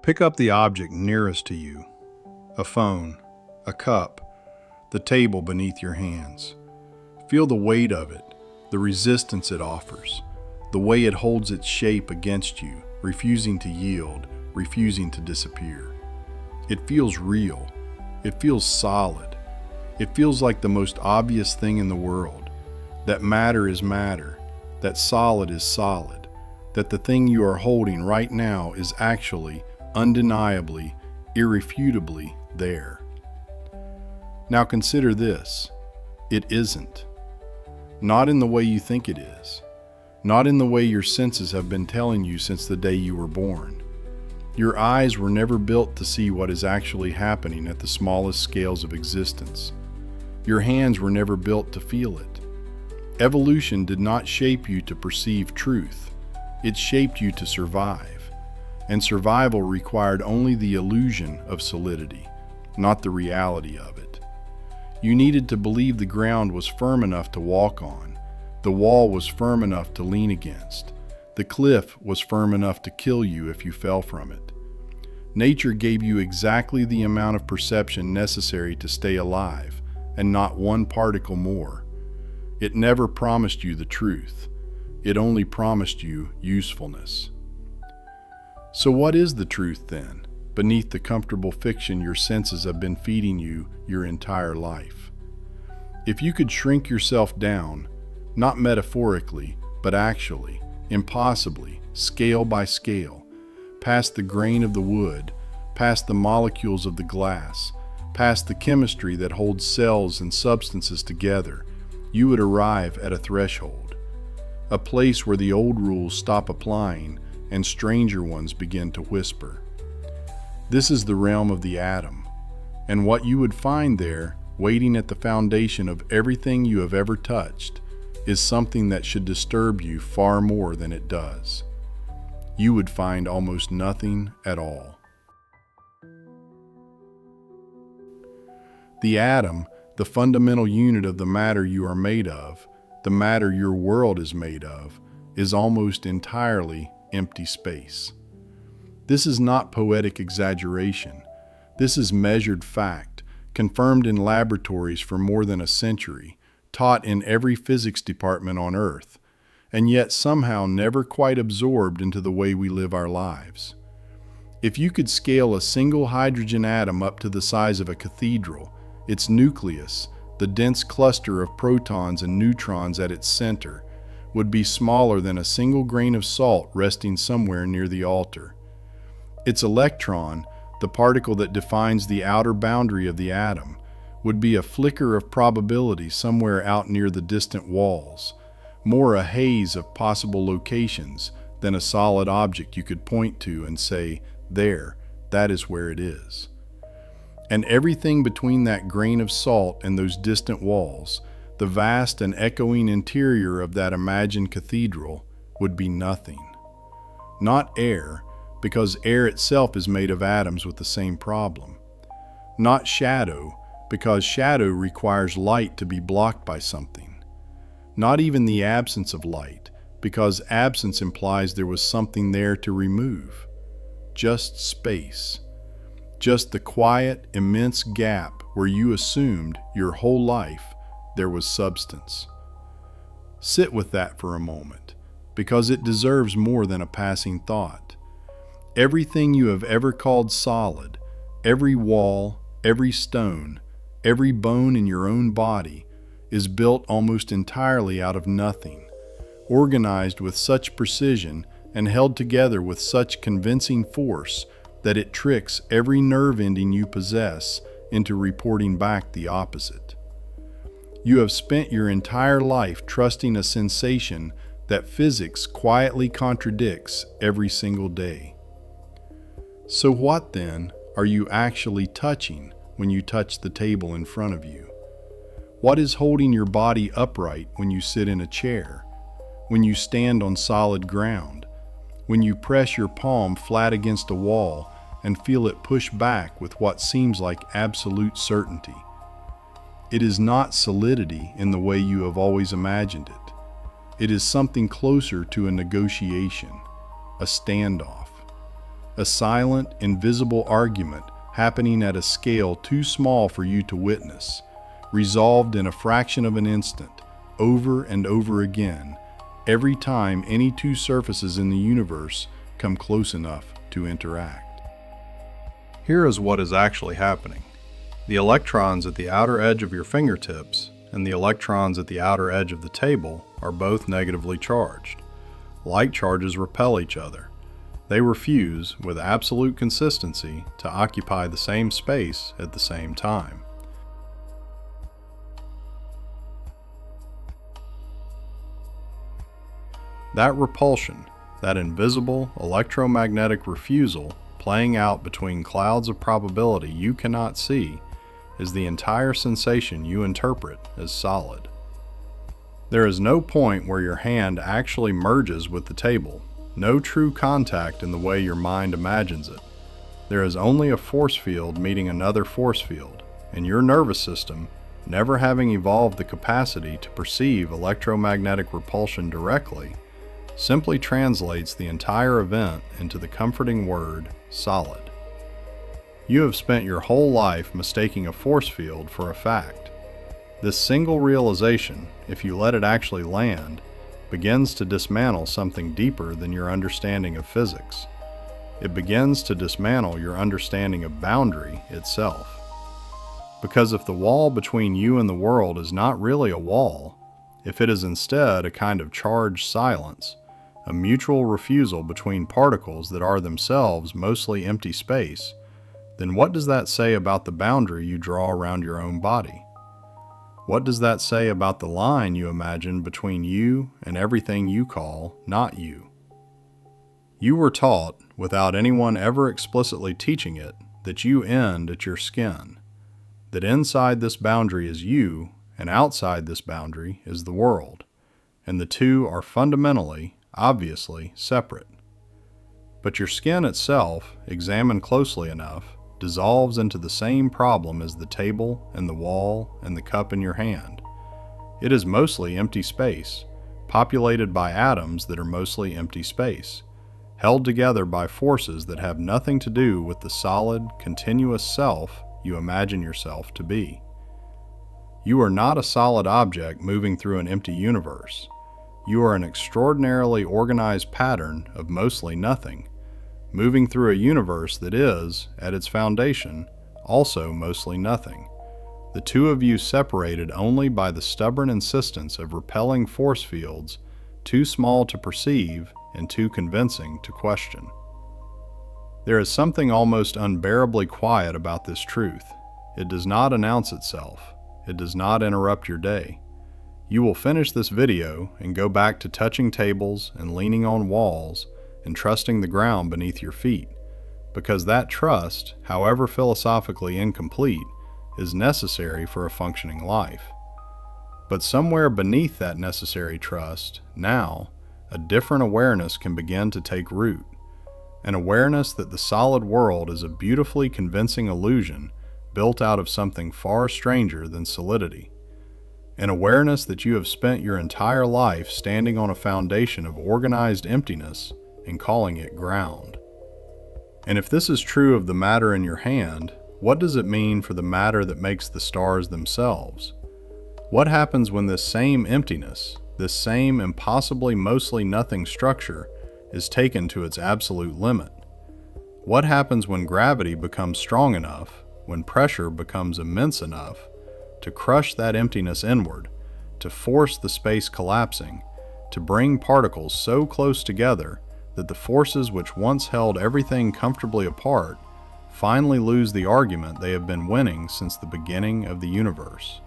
Pick up the object nearest to you, a phone, a cup, the table beneath your hands. Feel the weight of it, the resistance it offers, the way it holds its shape against you, refusing to yield, refusing to disappear. It feels real. It feels solid. It feels like the most obvious thing in the world, that matter is matter, that solid is solid, that the thing you are holding right now is actually, undeniably, irrefutably there. Now consider this. It isn't. Not in the way you think it is. Not in the way your senses have been telling you since the day you were born. Your eyes were never built to see what is actually happening at the smallest scales of existence. Your hands were never built to feel it. Evolution did not shape you to perceive truth. It shaped you to survive. And survival required only the illusion of solidity, not the reality of it. You needed to believe the ground was firm enough to walk on. The wall was firm enough to lean against. The cliff was firm enough to kill you if you fell from it. Nature gave you exactly the amount of perception necessary to stay alive, and not one particle more. It never promised you the truth. It only promised you usefulness. So what is the truth then, beneath the comfortable fiction your senses have been feeding you your entire life? If you could shrink yourself down, not metaphorically, but actually, impossibly, scale by scale, past the grain of the wood, past the molecules of the glass, past the chemistry that holds cells and substances together, you would arrive at a threshold, a place where the old rules stop applying and stranger ones begin to whisper. This is the realm of the atom, and what you would find there, waiting at the foundation of everything you have ever touched, is something that should disturb you far more than it does. You would find almost nothing at all. The atom, the fundamental unit of the matter you are made of, the matter your world is made of, is almost entirely empty space. This is not poetic exaggeration. This is measured fact, confirmed in laboratories for more than a century, taught in every physics department on Earth, and yet somehow never quite absorbed into the way we live our lives. If you could scale a single hydrogen atom up to the size of a cathedral, its nucleus, the dense cluster of protons and neutrons at its center, would be smaller than a single grain of salt resting somewhere near the altar. Its electron, the particle that defines the outer boundary of the atom, would be a flicker of probability somewhere out near the distant walls, more a haze of possible locations than a solid object you could point to and say, there, that is where it is. And everything between that grain of salt and those distant walls, the vast and echoing interior of that imagined cathedral, would be nothing. Not air, because air itself is made of atoms with the same problem. Not shadow, because shadow requires light to be blocked by something. Not even the absence of light, because absence implies there was something there to remove. Just space. Just the quiet, immense gap where you assumed your whole life there was substance. Sit with that for a moment, because it deserves more than a passing thought. Everything you have ever called solid, every wall, every stone, every bone in your own body, is built almost entirely out of nothing, organized with such precision and held together with such convincing force that it tricks every nerve ending you possess into reporting back the opposite. You have spent your entire life trusting a sensation that physics quietly contradicts every single day. So what then are you actually touching when you touch the table in front of you? What is holding your body upright when you sit in a chair, when you stand on solid ground, when you press your palm flat against a wall and feel it push back with what seems like absolute certainty? It is not solidity in the way you have always imagined it. It is something closer to a negotiation, a standoff. a silent, invisible argument happening at a scale too small for you to witness, resolved in a fraction of an instant, over and over again, every time any two surfaces in the universe come close enough to interact. Here is what is actually happening. The electrons at the outer edge of your fingertips and the electrons at the outer edge of the table are both negatively charged. Like charges repel each other. They refuse, with absolute consistency, to occupy the same space at the same time. That repulsion, that invisible electromagnetic refusal playing out between clouds of probability you cannot see, is the entire sensation you interpret as solid. There is no point where your hand actually merges with the table, no true contact in the way your mind imagines it. There is only a force field meeting another force field, and your nervous system, never having evolved the capacity to perceive electromagnetic repulsion directly, simply translates the entire event into the comforting word, solid. You have spent your whole life mistaking a force field for a fact. This single realization, if you let it actually land, begins to dismantle something deeper than your understanding of physics. It begins to dismantle your understanding of boundary itself. Because if the wall between you and the world is not really a wall, if it is instead a kind of charged silence, a mutual refusal between particles that are themselves mostly empty space, then what does that say about the boundary you draw around your own body? What does that say about the line you imagine between you and everything you call not you? You were taught, without anyone ever explicitly teaching it, that you end at your skin, that inside this boundary is you, and outside this boundary is the world, and the two are fundamentally, obviously, separate. But your skin itself, examined closely enough, dissolves into the same problem as the table and the wall and the cup in your hand. It is mostly empty space, populated by atoms that are mostly empty space, held together by forces that have nothing to do with the solid, continuous self you imagine yourself to be. You are not a solid object moving through an empty universe. You are an extraordinarily organized pattern of mostly nothing, moving through a universe that is, at its foundation, also mostly nothing. The two of you separated only by the stubborn insistence of repelling force fields too small to perceive and too convincing to question. There is something almost unbearably quiet about this truth. It does not announce itself. It does not interrupt your day. You will finish this video and go back to touching tables and leaning on walls and trusting the ground beneath your feet, because that trust, however philosophically incomplete, is necessary for a functioning life. But somewhere beneath that necessary trust, now, a different awareness can begin to take root, an awareness that the solid world is a beautifully convincing illusion built out of something far stranger than solidity, an awareness that you have spent your entire life standing on a foundation of organized emptiness and calling it ground. And if this is true of the matter in your hand, what does it mean for the matter that makes the stars themselves? What happens when this same emptiness, this same impossibly mostly nothing structure, is taken to its absolute limit? What happens when gravity becomes strong enough, when pressure becomes immense enough, to crush that emptiness inward, to force the space collapsing, to bring particles so close together that the forces which once held everything comfortably apart finally lose the argument they have been winning since the beginning of the universe?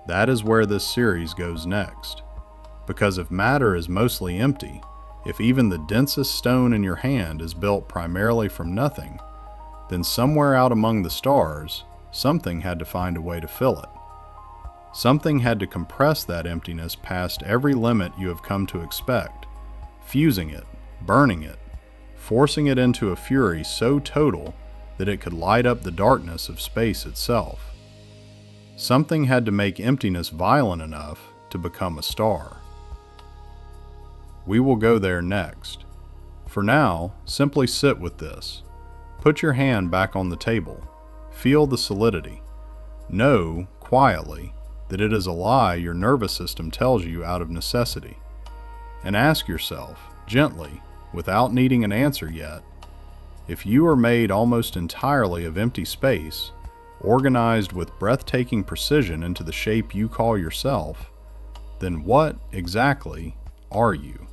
That is where this series goes next. Because if matter is mostly empty, if even the densest stone in your hand is built primarily from nothing, then somewhere out among the stars, something had to find a way to fill it. Something had to compress that emptiness past every limit you have come to expect, fusing it, burning it, forcing it into a fury so total that it could light up the darkness of space itself. Something had to make emptiness violent enough to become a star. We will go there next. For now, simply sit with this. Put your hand back on the table. Feel the solidity. Know, quietly, that it is a lie your nervous system tells you out of necessity. And ask yourself, gently, without needing an answer yet, if you are made almost entirely of empty space, organized with breathtaking precision into the shape you call yourself, then what exactly are you?